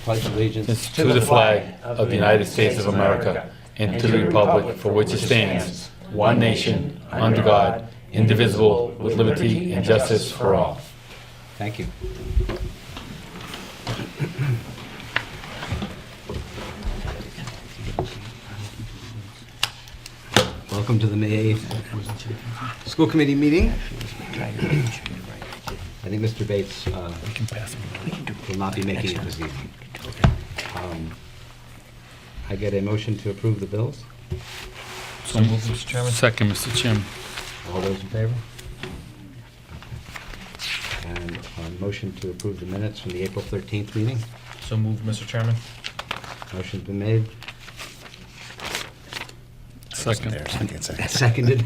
pledge allegiance to the flag of the United States of America and to the republic for which it stands, one nation, under God, indivisible, with liberty and justice for all. Thank you. Welcome to the May 8th School Committee meeting. I think Mr. Bates will not be making it this evening. I get a motion to approve the bills. So moved, Mr. Chairman. Second, Mr. Chairman. All those in favor? And a motion to approve the minutes from the April 13th meeting. So moved, Mr. Chairman. Motion's been made. Second. Seconded.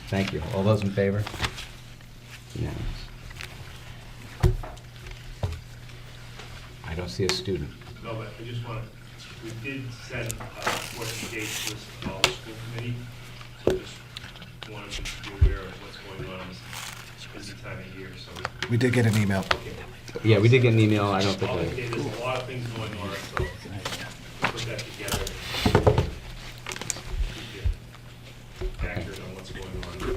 Thank you. All those in favor? Unanimous. I don't see a student. No, but I just want to, we did send what's the dates list to all the school committee, so just wanted to be aware of what's going on this busy time of year, so. We did get an email. Yeah, we did get an email. I don't think There's a lot of things going on, so put that together. Keep you accurate on what's going on.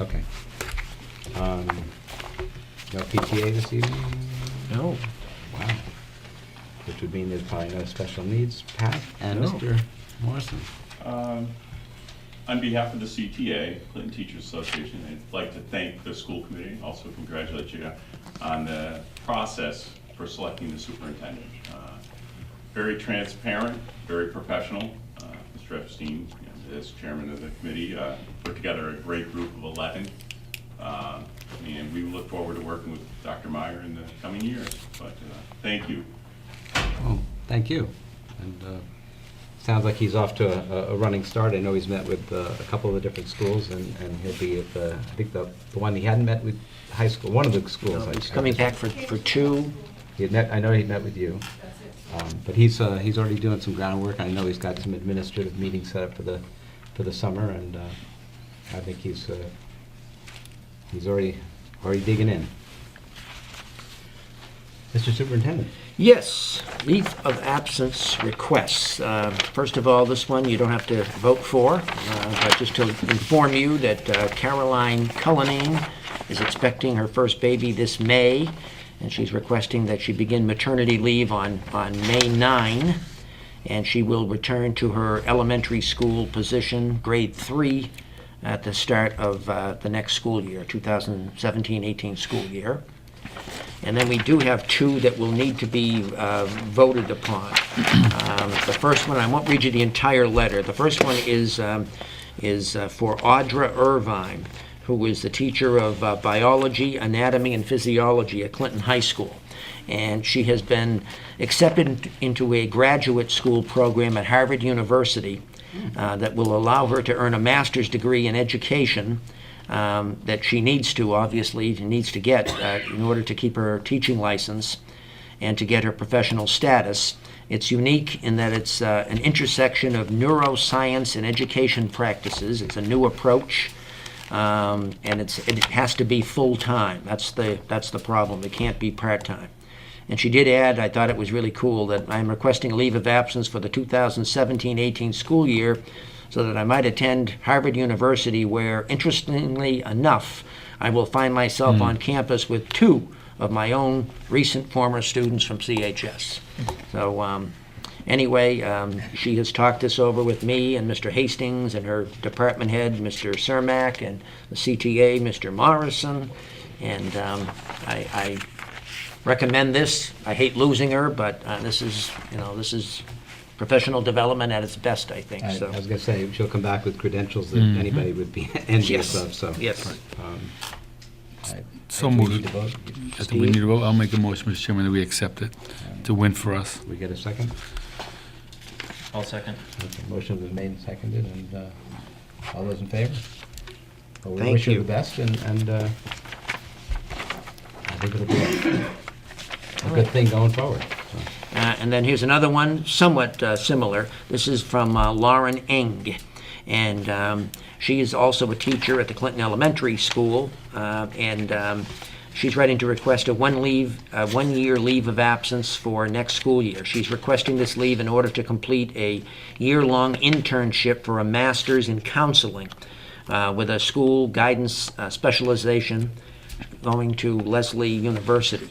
Okay. No PTA this evening? No. Wow. Which would mean there's probably no special needs. Pat and No. Mr. Morrison. On behalf of the CTA, Clinton Teachers Association, I'd like to thank the school committee, also congratulate you on the process for selecting the superintendent. Very transparent, very professional. Mr. Epstein, as chairman of the committee, put together a great group of 11. And we look forward to working with Dr. Meyer in the coming years. But thank you. Oh, thank you. And sounds like he's off to a running start. I know he's met with a couple of the different schools, and he'll be at the, I think the one he hadn't met with high school, one of the schools. He's coming back for two. He had met, I know he met with you. But he's already doing some groundwork. I know he's got some administrative meetings set up for the summer, and I think he's already digging in. Mr. Superintendent. Yes, leave of absence requests. First of all, this one you don't have to vote for, but just to inform you that Caroline Cullinane is expecting her first baby this May, and she's requesting that she begin maternity leave on May 9, and she will return to her elementary school position, grade 3, at the start of the next school year, 2017-18 school year. And then we do have two that will need to be voted upon. The first one, I won't read you the entire letter. The first one is for Audra Irvine, who is the teacher of biology, anatomy, and physiology at Clinton High School. And she has been accepted into a graduate school program at Harvard University that will allow her to earn a master's degree in education that she needs to, obviously, needs to get in order to keep her teaching license and to get her professional status. It's unique in that it's an intersection of neuroscience and education practices. It's a new approach, and it has to be full-time. That's the problem. It can't be part-time. And she did add, I thought it was really cool, that I'm requesting a leave of absence for the 2017-18 school year so that I might attend Harvard University, where, interestingly enough, I will find myself on campus with two of my own recent former students from CHS. So anyway, she has talked this over with me and Mr. Hastings and her department head, Mr. Cermak, and the CTA, Mr. Morrison, and I recommend this. I hate losing her, but this is professional development at its best, I think. I So. was going to say, she'll come back with credentials that anybody would be envious of. So, Yes. So do we moved. need to vote? I think we need to vote. I'll make a motion, Mr. Chairman, that we accept it. It's a win for us. We get a second? I'll second. Okay, motion was made and seconded, and all those in favor? Well, we Thank wish you you. the best, and I think it'll be a good thing going forward. So. And then here's another one, somewhat similar. This is from Lauren Eng. And she is also a teacher at the Clinton Elementary School. She's writing to request a one-year leave of absence for next school year. She's requesting this leave in order to complete a year-long internship for a master's in counseling with a school guidance specialization going to Lesley University.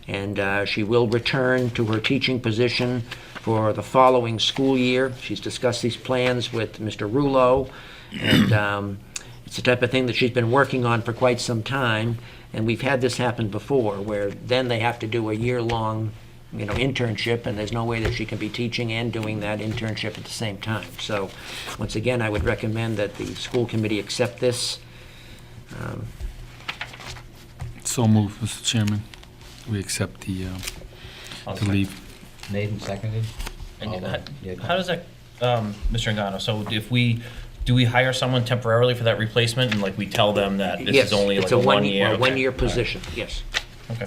And she will return to her teaching position for the following school year. She's discussed these plans with Mr. Rouleau, and it's the type of thing that she's been working on for quite some time. And we've had this happen before, where then they have to do a year-long, internship, and there's no way that she can be teaching and doing that internship at the same time. So, once again, I would recommend that the school committee accept this. So moved, Mr. Chairman. We accept the leave. Made and seconded? And All how, yeah, how does that, Mr. Engano, so do we hire someone temporarily for that replacement, and like we tell them that this Yes, is only it's like a a 1 year? Okay. one-year position, yes. Okay.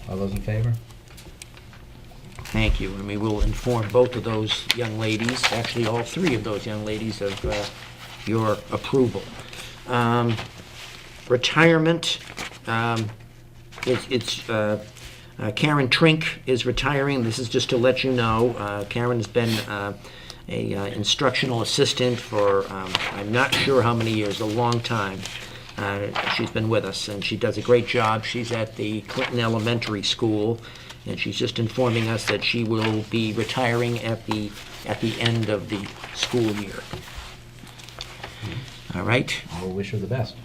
All those in favor? Thank you, and we will inform both of those young ladies, actually all three of those young ladies, of your approval. Retirement, Karen Trink is retiring. This is just to let you know. Karen has been a instructional assistant for, I'm not sure how many years, a long time. She's been with us, and she does a great job. She's at the Clinton Elementary School, and she's just informing us that she will be retiring at the end of the school year. All right. I will wish her the best.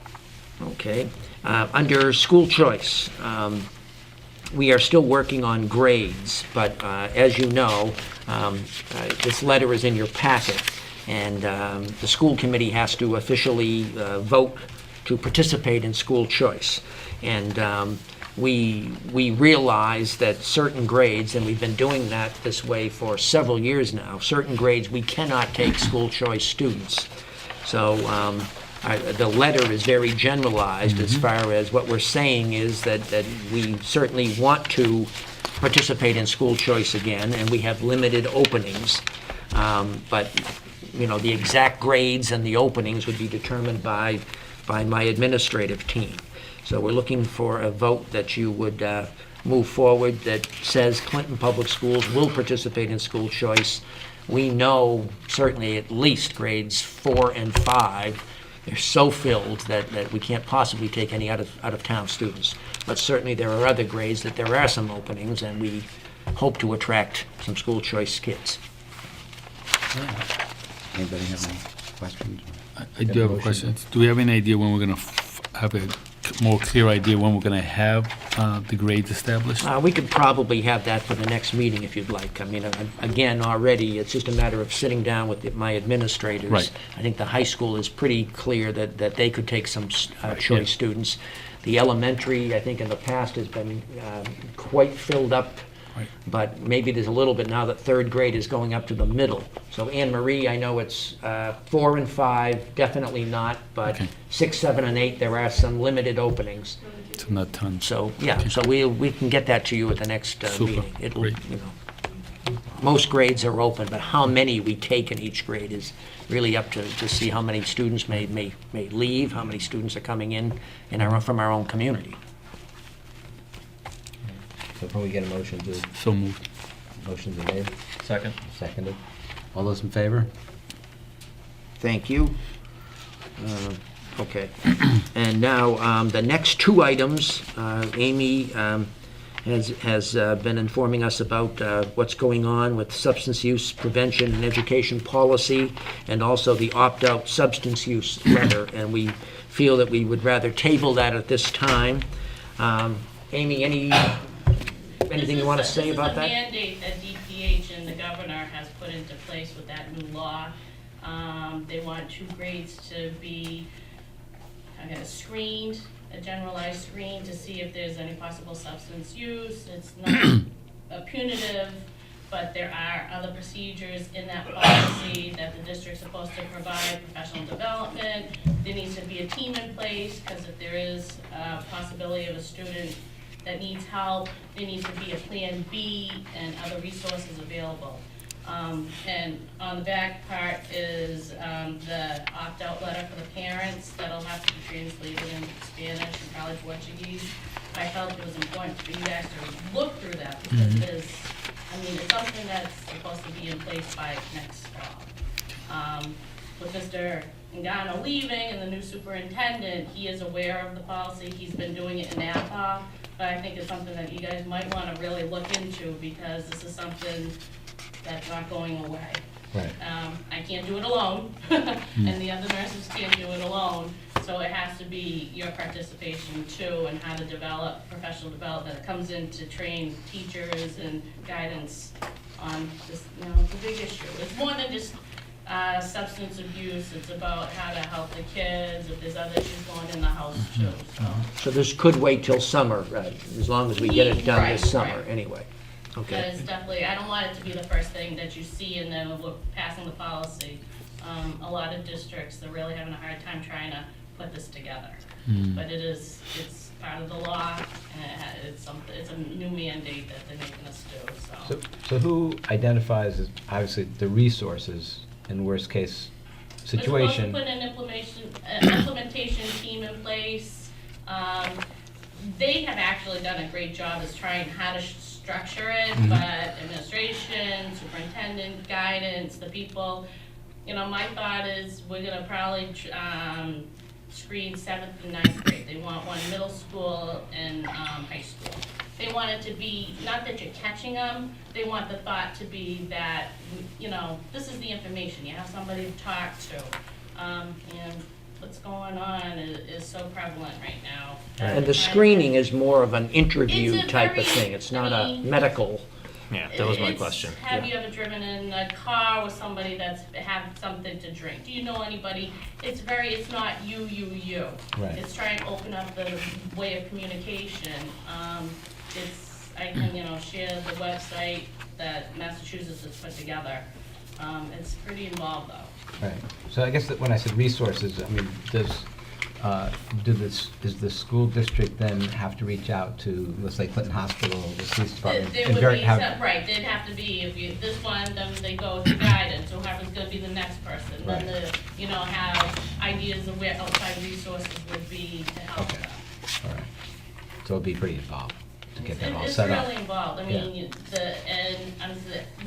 Okay. Under school choice, we are still working on grades, but as you know, this letter is in your packet, and the school committee has to officially vote to participate in school choice. And we realize that certain grades, and we've been doing that this way for several years now, certain grades we cannot take school choice students. So the letter is very generalized as far as what we're saying is that we certainly want to participate in school choice again, and we have limited openings. But, the exact grades and the openings would be determined by my administrative team. So we're looking for a vote that you would move forward that says Clinton Public Schools will participate in school choice. We know certainly at least grades 4 and 5. They're so filled that we can't possibly take any out of town students. But certainly there are other grades that there are some openings, and we hope to attract some school choice kids. Anybody have any questions? I do have a question. Do we have any idea when we're going to have a more clear idea when we're going to have the grades established? We could probably have that for the next meeting if you'd like. I mean, again, already, it's just a matter of sitting down with my administrators. Right. I think the high school is pretty clear that they could take some choice yeah. students. The elementary, I think in the past, has been quite filled up. Right. But maybe there's a little bit now that third grade is going up to the middle. So Anne Marie, I know it's 4 and 5, definitely not, but Okay. 6, 7, and 8, there are some limited openings. It's not tons. So, yeah, Okay. so we can get that to you at the next Super. meeting. It'll, Great. most grades are open, but how many we take in each grade is really up to see how many students may leave, how many students are coming in from our own community. So can we get a motion to, So moved. motions are made, Second. seconded? All those in favor? Thank you. Okay. And now, the next two items, Amy has been informing us about what's going on with substance use prevention and education policy, and also the opt-out substance use letter, and we feel that we would rather table that at this time. Amy, anything you want to say about This is a that? mandate that DPH and the governor has put into place with that new law. They want 2 grades to be screened, a generalized screen to see if there's any possible substance use. It's not punitive, but there are other procedures in that policy that the district's supposed to provide, professional development. There needs to be a team in place, because if there is a possibility of a student that needs help, there needs to be a plan B and other resources available. And on the back part is the opt-out letter for the parents that'll have to be translated into Spanish and probably Portuguese. I felt it was important for you guys to look through that because it is, I mean, it's something that's supposed to be in place by next fall. With Mr. Ngano leaving and the new superintendent, he is aware of the policy. He's been doing it in Napa, but I think it's something that you guys might want to really look into because this is something that's not going away. Right. I can't do it alone, and the other nurses can't do it alone. So it has to be your participation too, and how to develop professional development. It comes in to train teachers and guidance on this, you know, it's a big issue. It's more than just substance abuse. It's about how to help the kids, if there's other issues going in the house too, so. So this could wait till summer, as long as we get it done this Right, summer, right. anyway. Okay. Because definitely, I don't want it to be the first thing that you see and then we're passing the policy. A lot of districts, they're really having a hard time trying to put this together. But it's part of the law, and it's a new mandate that they're making us do, so. So who identifies, as obviously, the resources in worst case situation? We're supposed to put an implementation team in place. They have actually done a great job as trying how to structure it, but administration, superintendent, guidance, the people, you know, my thought is we're gonna probably screen 7th and 9th grade. They want one middle school and high school. They want it to be, not that you're catching them, they want the thought to be that, you know, this is the information, you have somebody to talk to. And what's going on is so prevalent right now. And the screening is more of an interview It's a type of very- thing. It's not I a mean- medical. Yeah, that was my It's, question. Have you ever driven in a car with somebody that's had something to drink? Do you know anybody? It's not you. Right. It's trying to open up the way of communication. I can, you know, share the website that Massachusetts has put together. It's pretty involved though. Right. So I guess that when I said resources, I mean, does the school district then have to reach out to, let's say, Clinton Hospital, the police department? There and would ver- be, have- right, they'd have to be, if you, this one, then they go to guidance, so whoever's gonna be the next person. Then Right. you know, have ideas of where outside resources would be to help Okay. them. All right. So it'll be pretty involved to get that all It's set up. really involved, I mean,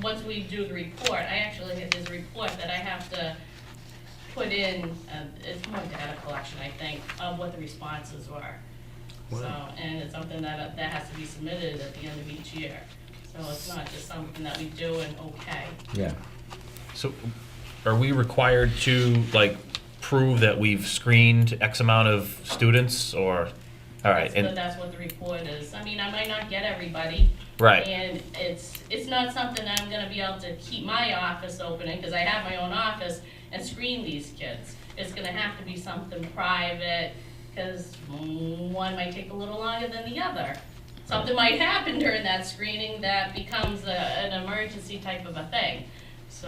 once we do the report, there's a report that I have to put in, it's more data collection, I think, of what the responses were. So, and it's something that has to be submitted at the end of each year. So it's not just something that we do and okay. Yeah. So are we required to, like, prove that we've screened X amount of students, or, all right, So and, that's what the report is. I mean, I might not get everybody. Right. And it's not something that I'm gonna be able to keep my office opening, because I have my own office, and screen these kids. It's gonna have to be something private, because one might take a little longer than the other. Something might happen during that screening that becomes an emergency type of a thing. So,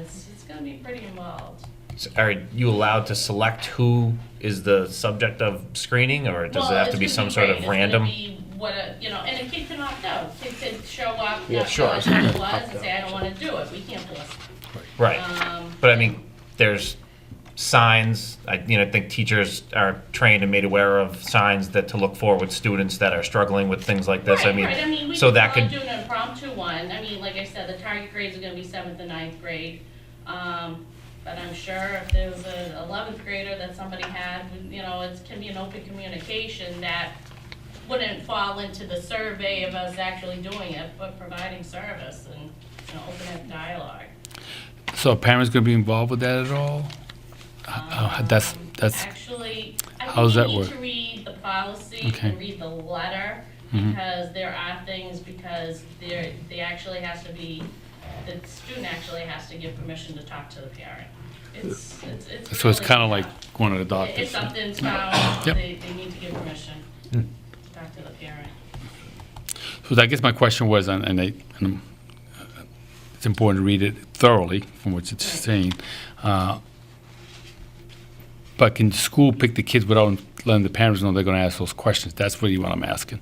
it's gonna be pretty involved. so are you allowed to select who is the subject of screening, or does it Well, have to it's be gonna some sort great. of random? It's gonna be what and a kid can opt out. Kid could show up, Yeah, not sure. realize who it was, and say, I don't wanna do it. We can't force it. Right, Um, but I mean, there's signs, I think teachers are trained and made aware of signs that to look for with students that are struggling with things like this, I mean, Right, we so can that probably could, do an impromptu one. I mean, like I said, the target grades are gonna be 7th and 9th grade. But I'm sure if there was an 11th grader that somebody had, you know, it can be an open communication that wouldn't fall into the survey of us actually doing it, but providing service and, you know, open up dialogue. So are parents going to be involved with that at all? That's, Actually, I how does think that you need work? to read the policy Okay. and read the letter, Mhm. because there are things, because they actually has to be, the student actually has to give permission to talk to the parent. It's so it's really kind of like tough. going to the If doctor. something's found, Yep. they need to give permission Hmm. to talk to the parent. So I guess my question was, it's important to read it thoroughly from what it's saying. But can school pick the kids without letting the parents know they're going to ask those questions? That's really what I'm asking.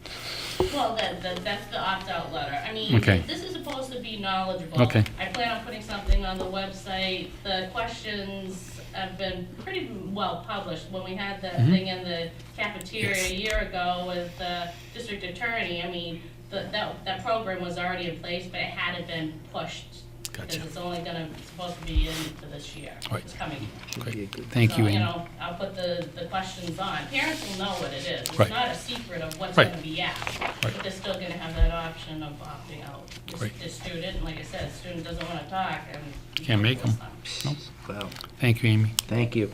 Well, that's the opt-out letter. I mean, Okay. this is supposed to be pretty knowledgeable. Okay. I plan on putting something on the website. The questions have been pretty well published. When we had the thing in the cafeteria a year ago with the district attorney, I mean, that program was already in place, but it hadn't been pushed. Gotcha. Because it's only supposed to be in for this year. Right. It's coming. Great. Thank So, you, Amy. I'll put the questions on. Parents will know what it is. It's Right. not a secret of what's Right. gonna be asked. Right. But they're still gonna have that option of opting out. Great. The student, and like I said, student doesn't wanna talk, and. you Can't make 'em. force Well, Thank you, Amy. thank you.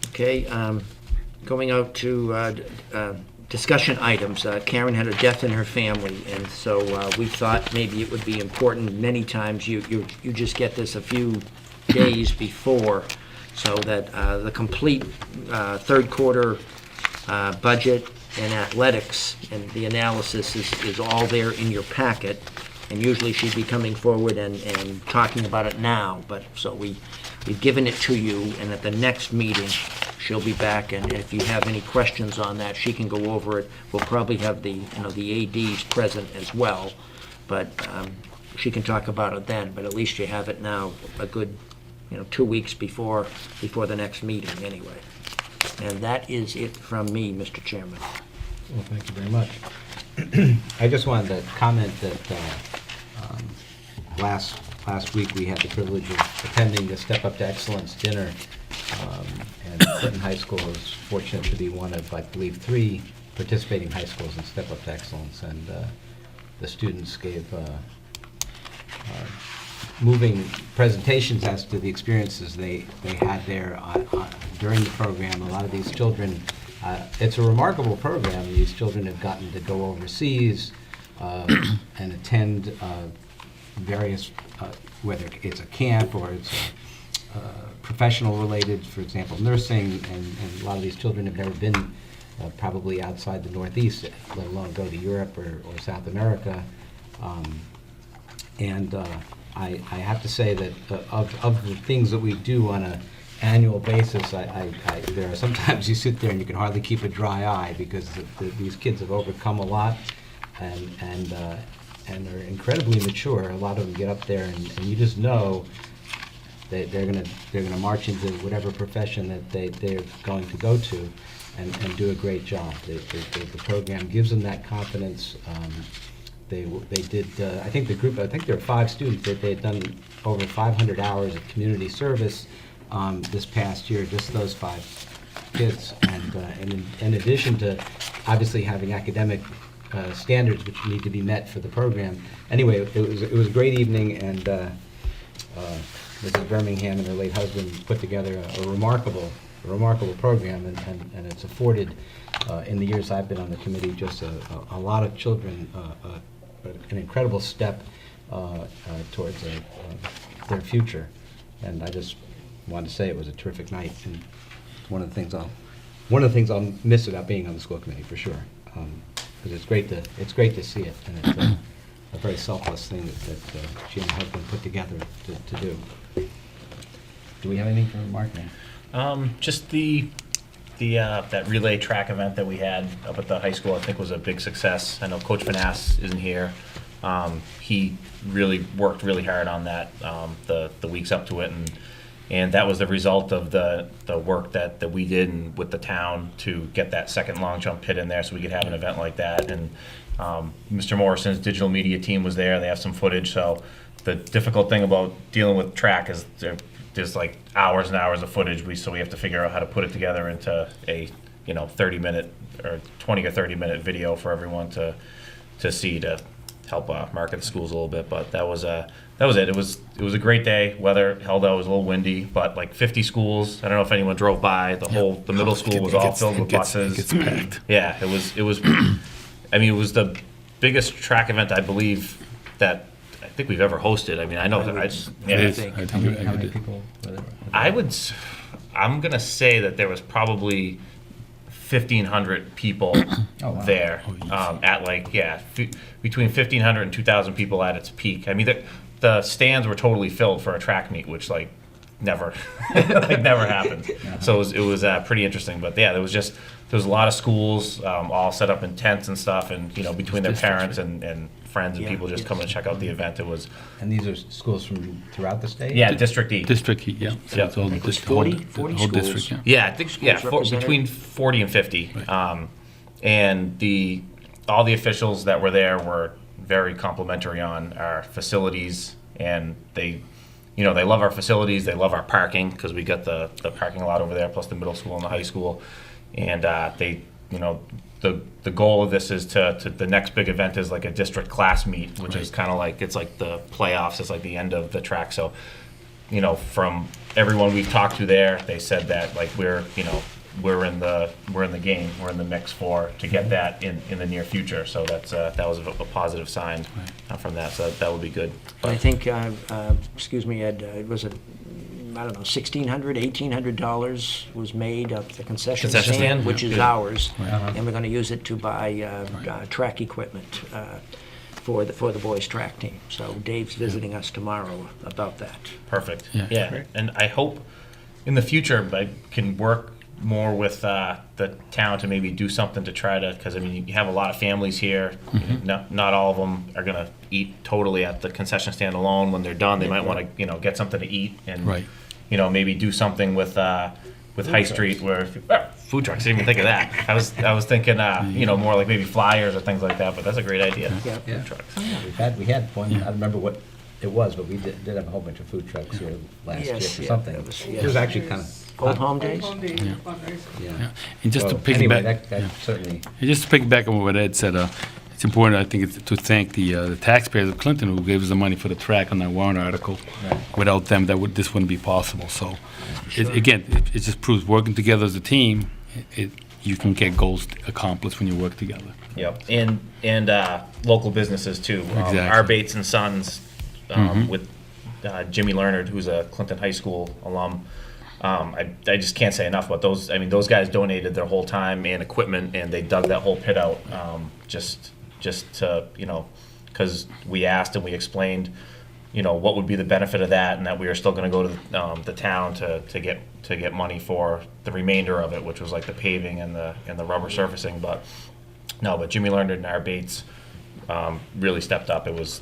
Okay, going out to discussion items. Karen had a death in her family, and so we thought maybe it would be important. Many times you just get this a few days before, so that the complete third quarter budget and athletics and the analysis is all there in your packet. And usually she'd be coming forward and talking about it now, but so we've given it to you, and at the next meeting, she'll be back, and if you have any questions on that, she can go over it. We'll probably have the ADs present as well, but she can talk about it then, but at least you have it now, a good, 2 weeks before the next meeting, anyway. And that is it from me, Mr. Chairman. Well, thank you very much. I just wanted to comment that last week we had the privilege of attending the Step Up to Excellence dinner, and Clinton High School was fortunate to be one of, I believe, 3 participating high schools in Step Up to Excellence, and the students gave moving presentations as to the experiences they had there during the program. A lot of these children, it's a remarkable program. These children have gotten to go overseas and attend various, whether it's a camp or it's professional related, for example, nursing, and a lot of these children have never been probably outside the Northeast, let alone go to Europe or South America. I have to say that of the things that we do on an annual basis, there are sometimes you sit there and you can hardly keep a dry eye, because these kids have overcome a lot and are incredibly mature. A lot of them get up there and you just know that they're gonna march into whatever profession that they're going to go to and do a great job. The program gives them that confidence. They did, I think there were 5 students that they had done over 500 hours of community service this past year, just those 5 kids. And in addition to obviously having academic standards which need to be met for the program. Anyway, it was a great evening, and Mrs. Birmingham and her late husband put together a remarkable program, and it's afforded, in the years I've been on the committee, just a lot of children an incredible step towards their future. And I just wanted to say it was a terrific night, and it's one of the things I'll miss about being on the school committee, for sure. Because it's great to see it, and it's a very selfless thing that she and her husband put together to do. Do we have anything to remark now? Just that relay track event that we had up at the high school, I think, was a big success. I know Coach Vanass isn't here. He really worked really hard on that the weeks up to it, and that was the result of the work that we did with the town to get that second long jump pit in there so we could have an event like that. And Mr. Morrison's digital media team was there. They have some footage. So the difficult thing about dealing with track is there's like hours and hours of footage. So we have to figure out how to put it together into a 30-minute or 20 or 30-minute video for everyone to see, to help market the schools a little bit. But that was it. It was a great day. Weather held out. It was a little windy, but like 50 schools. I don't know if anyone drove by. The middle school was all filled with buses. It gets packed. Yeah, it was. I mean, it was the biggest track event, I believe, that I think we've ever hosted. I mean, I know that It is. I How many think people were there? I'm gonna say that there was probably 1,500 people Oh, wow. there at between 1,500 and 2,000 people at its peak. I mean, the stands were totally filled for a track meet, which never never happened. So it was pretty interesting. But yeah, there was a lot of schools all set up in tents and stuff, and between their parents and friends and Yeah, people just yes. coming to check out the event. It was, And these are schools from throughout the state? yeah, District E. District, yeah. So Yeah. it's all I think it was the whole- 40 the whole district, schools. yeah. Yeah, I think, yeah, represented. between 40 and 50. And all the officials that were there were very complimentary on our facilities, and they love our facilities, they love our parking, because we got the parking lot over there, plus the middle school and the high school. And the goal of this is to the next big event is like a district class meet, which is kind of like, it's like the playoffs, it's like the end of the track. So, from everyone we've talked to there, they said that like we're in the game, we're in the mix to get that in the near future. So that was a positive sign from that. So that would be good. I think, excuse me, Ed, it was I don't know, $1,600, $1,800 was made of the concession Concession stand? stand, which is Good. ours. And we're going to use it to buy track equipment for the boys' track team. So Dave's visiting us tomorrow about that. Perfect. Yeah. Yeah. And I hope in the future I can work more with the town to maybe do something to try to, because I mean, you have a lot of families here. Not all of them are going to eat totally at the concession stand alone. When they're done, they might want to get something to eat and Right. Maybe do something with High Street where food trucks. I didn't even think of that. I was thinking more like maybe flyers or things like that. But that's a great idea. Yeah. Yeah. Food trucks. We had one, I don't remember what it was, but we did have a whole bunch of food trucks here last year Yes, for yeah, something. that was- It was actually kind of, Old Home Days? yeah. Yeah. And just to So, anyway, piggyback, that certainly, just to piggyback on what Ed said, it's important, I think, to thank the taxpayers of Clinton who gave us the money for the track on that warrant article. Right. Without them, this wouldn't be possible. So, it just proves working together as a team, you can get goals accomplished when you work together. Yep, and local businesses too. Exactly. Our Bates and Sons with Jimmy Leonard, who's a Clinton High School alum. I just can't say enough about those. I mean, those guys donated their whole time and equipment, and they dug that whole pit out just to because we asked and we explained what would be the benefit of that, and that we were still going to go to the town to get money for the remainder of it, which was like the paving and the rubber surfacing. But Jimmy Leonard and our Bates really stepped up. It was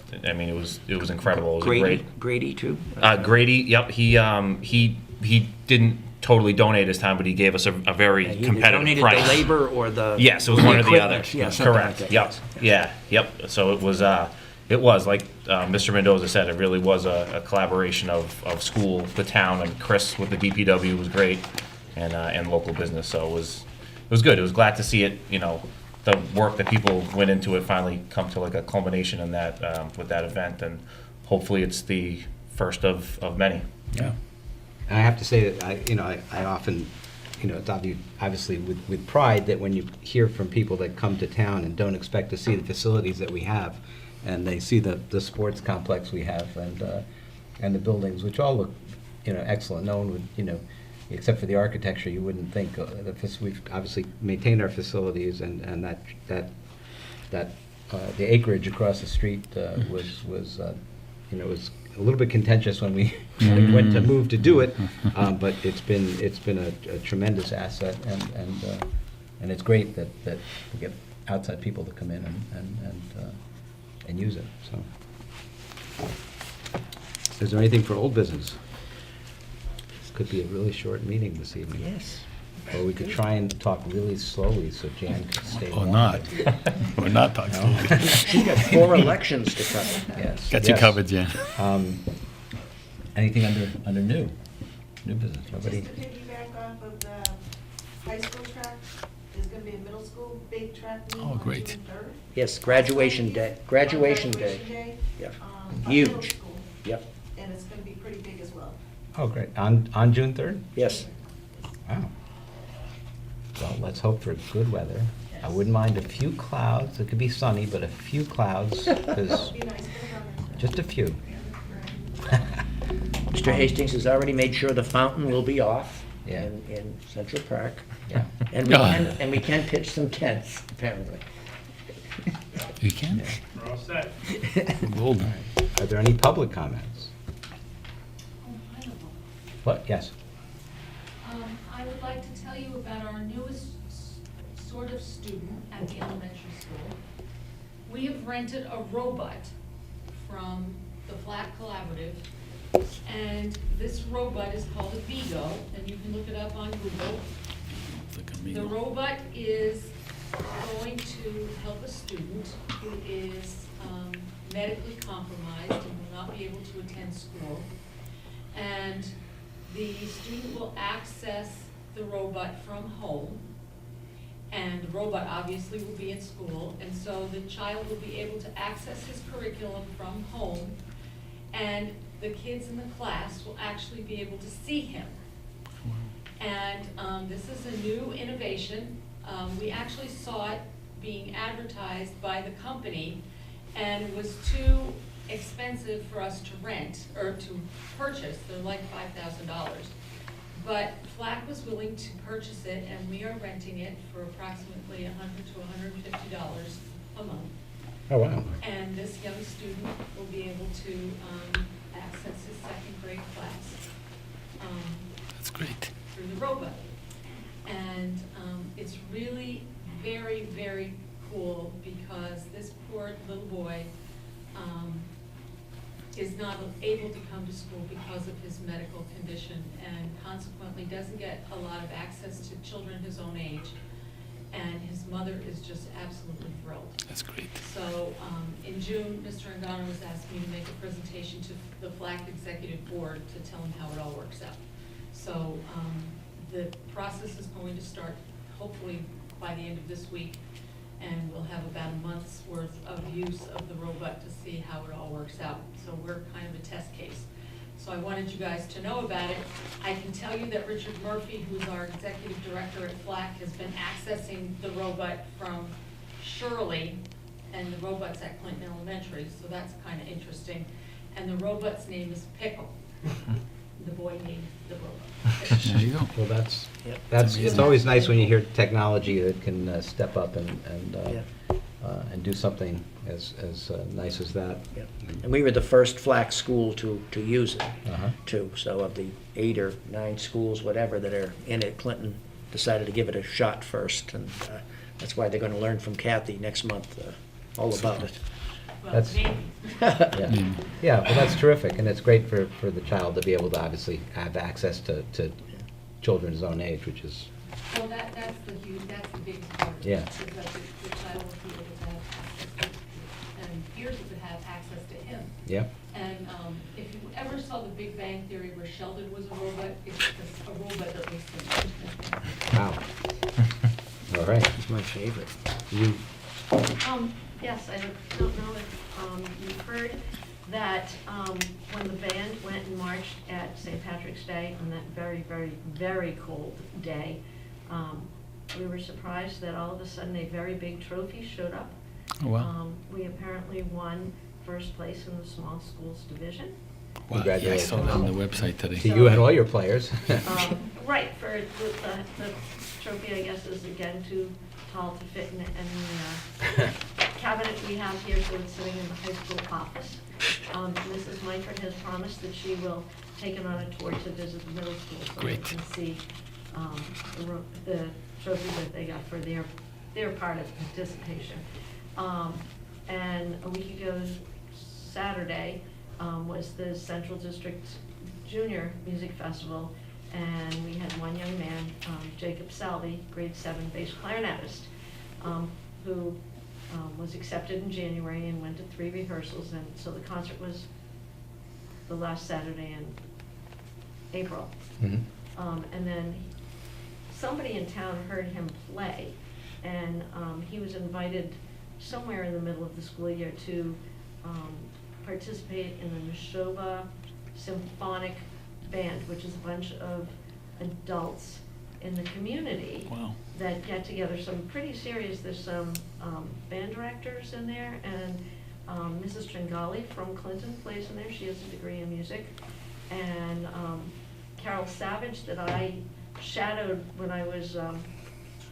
incredible. It was great. Grady, too? Grady, yep, he didn't totally donate his time, but he gave us a very He competitive donated price. the labor or the... Yes, it was one or the equipment. other. Yeah, something like Correct. that, Yep. yes. Yep. So it was like Mr. Mendoza said. It really was a collaboration of school, the town, and Chris with the DPW was great, and local business. So it was good. It was glad to see it. The work that people went into it finally come to like a culmination in that with that event, and hopefully it's the first of many. yeah. And I have to say that I often, it's obviously with pride that when you hear from people that come to town and don't expect to see the facilities that we have, and they see the sports complex we have and the buildings, which all look, excellent. No one would, except for the architecture, you wouldn't think we've obviously maintained our facilities, and that the acreage across the street was was a little bit contentious when we went to move to do it, but it's been a tremendous asset, and it's great that we get outside people to come in and use it. So, is there anything for old business? This could be a really short meeting this evening. Yes. Or we could try and talk really slowly so Jan could stay Or longer. not. Or not talk slowly. She's got 4 elections to cover. Yes. Got you yes. covered, Jan. Anything under new business? Nobody? Just to piggyback off of the high school track, there's gonna be a middle school big track meet Oh, on great. June 3rd. Yes, graduation day. Graduation day. Yeah. By middle Huge. school, Yep. and it's gonna be pretty big as well. Oh, great. On June 3rd? Yes. Wow. Well, let's hope for good weather. I wouldn't mind a few clouds. It could be sunny, but a few clouds, because Be nice for the weather. just a few. Mr. Hastings has already made sure the fountain will be off Yeah. in Central Park. Yeah. And we can pitch some tents, apparently. You can? We're all set. Golden. Are there any public comments? What? Yes. I would like to tell you about our newest sort of student at the elementary school. we have rented a robot from the Flat Collaborative, and this robot is called a Vigo, and you can look it up on Google. The robot is going to help a student who is medically compromised and will not be able to attend school. And the student will access the robot from home, and the robot obviously will be in school, and so the child will be able to access his curriculum from home, and the kids in the class will actually be able to see him. And this is a new innovation. We actually saw it being advertised by the company, and it was too expensive for us to rent, or to purchase. They're like $5,000. But FLAC was willing to purchase it, and we are renting it for approximately $100 to $150 a month. Oh, wow. And this young student will be able to access his second grade class. That's great. Through the robot. And it's really very, very cool because this poor little boy is not able to come to school because of his medical condition, and consequently doesn't get a lot of access to children his own age. And his mother is just absolutely thrilled. That's great. So in June, Mr. Angano was asking me to make a presentation to the FLAC Executive Board to tell him how it all works out. So the process is going to start hopefully by the end of this week, and we'll have about a month's worth of use of the robot to see how it all works out. So we're kind of a test case. So I wanted you guys to know about it. I can tell you that Richard Murphy, who's our executive director at FLAC, has been accessing the robot from Shirley, and the robot's at Clinton Elementary, so that's kind of interesting. And the robot's name is Pickle. The boy named the robot. There you go. Well, that's, Yep. it's always nice when you hear technology that can step up and do something as nice as that. Yep. And we were the first FLAC school to use it, Uh-huh. too. So of the 8 or 9 schools, whatever, that are in it, Clinton decided to give it a shot first. And that's why they're going to learn from Kathy next month all about it. Well, That's- maybe. Yeah, yeah, well, that's terrific, and it's great for the child to be able to obviously have access to children his own age, which is, Well, that's the big part of it. Yeah. Is that the child will be able to have access to, and peers will have access to him. yeah. And if you ever saw The Big Bang Theory where Sheldon was a robot, it's just a robot that was him. Wow. All right. It's my favorite. You, Yes, I don't know if you've heard that when the band went and marched at St. Patrick's Day on that very, very, very cold day, we were surprised that all of a sudden a very big trophy showed up. Oh, wow. We apparently won first place in the small schools division. Wow. Yeah, I saw that on the website to today. you and all your players. Right, for the trophy, I guess, is again too tall to fit in the cabinet we have here, so it's sitting in the high school office. Mrs. Minford has promised that she will take it on a tour to visit the middle school, so they Great. can see the trophy that they got for their part of participation. And a week ago, Saturday, was the Central District Junior Music Festival, and we had one young man, Jacob Salvi, grade 7 bass clarinetist, who was accepted in January and went to 3 rehearsals, and so the concert was the last Saturday in April. Mhm. And then somebody in town heard him play, and he was invited somewhere in the middle of the school year to participate in the Neshoba Symphonic Band, which is a bunch of adults in the community Wow. that get together. Some pretty serious, there's some band directors in there, and Mrs. Tringali from Clinton plays in there. She has a degree in music. And Carol Savage, that I shadowed when I was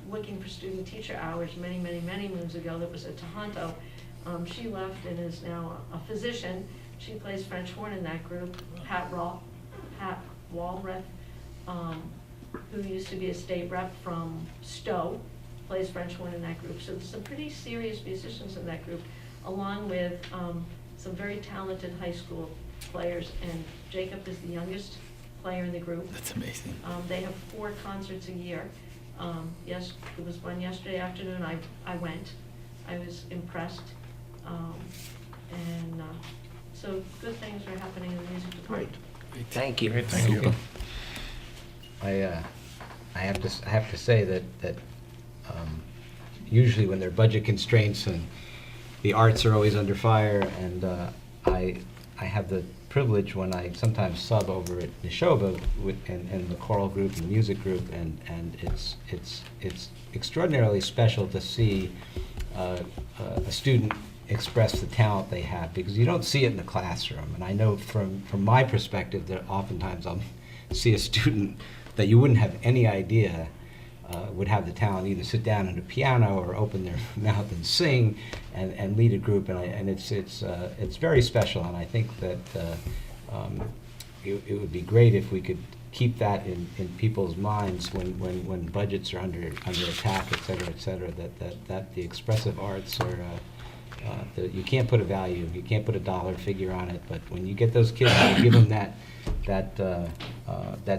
looking for student teacher hours many, many, many moons ago, that was at Tohoto. She left and is now a physician. She plays French horn in that group. Pat Walrath, who used to be a state rep from Stowe, plays French horn in that group. So there's some pretty serious musicians in that group, along with some very talented high school players. And Jacob is the youngest player in the group. That's amazing. They have 4 concerts a year. Yes, there was one yesterday afternoon. I went. I was impressed. So good things are happening in the music department. Thank you. Great, thank you. I have to say that usually when there are budget constraints and the arts are always under fire, and I have the privilege when I sometimes sub over at Neshoba and the choral group and the music group, and it's extraordinarily special to see a student express the talent they have, because you don't see it in the classroom. And I know from my perspective that oftentimes I'll see a student that you wouldn't have any idea would have the talent, either sit down at a piano or open their mouth and sing and lead a group, and it's very special. And I think that it would be great if we could keep that in people's minds when budgets are under attack, et cetera, that the expressive arts are. You can't put a value, you can't put a dollar figure on it, but when you get those kids, you give them that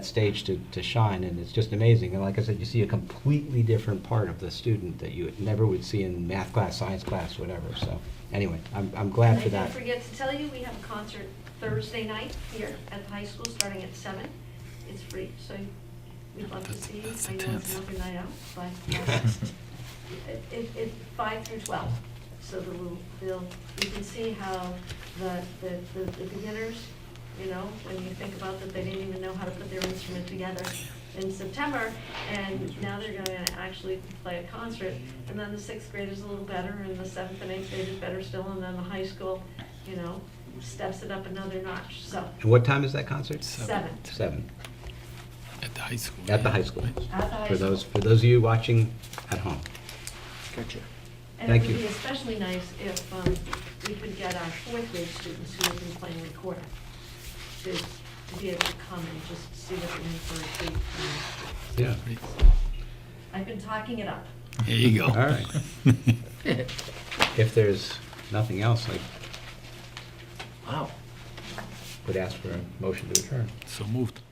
stage to shine, and it's just amazing. And like I said, you see a completely different part of the student that you never would see in math class, science class, whatever. So anyway, I'm glad for And I that. did forget to tell you, we have a concert Thursday night here at the high school, starting at 7. It's free, so we'd love to see you. That's I the know it's 10th. another night out, but it's 5 through 12. So you can see how the beginners, you know, when you think about that, they didn't even know how to put their instrument together in September, and now they're gonna actually play a concert. And then the 6th grade is a little better, and the 7th and 8th grade is better still, and then the high school, you know, steps it up another notch, so. And what time is that concert? 7. 7 At the high school. at the high school. At the high For school. those of you watching at home. Gotcha. And Thank it would you. be especially nice if we could get our 4th grade students who have been playing recorder to be able to come and just see what they're in for a treat. Yeah. I've been talking it up. There you go. All right. If there's nothing else, I Wow. would ask for a motion to adjourn. So moved.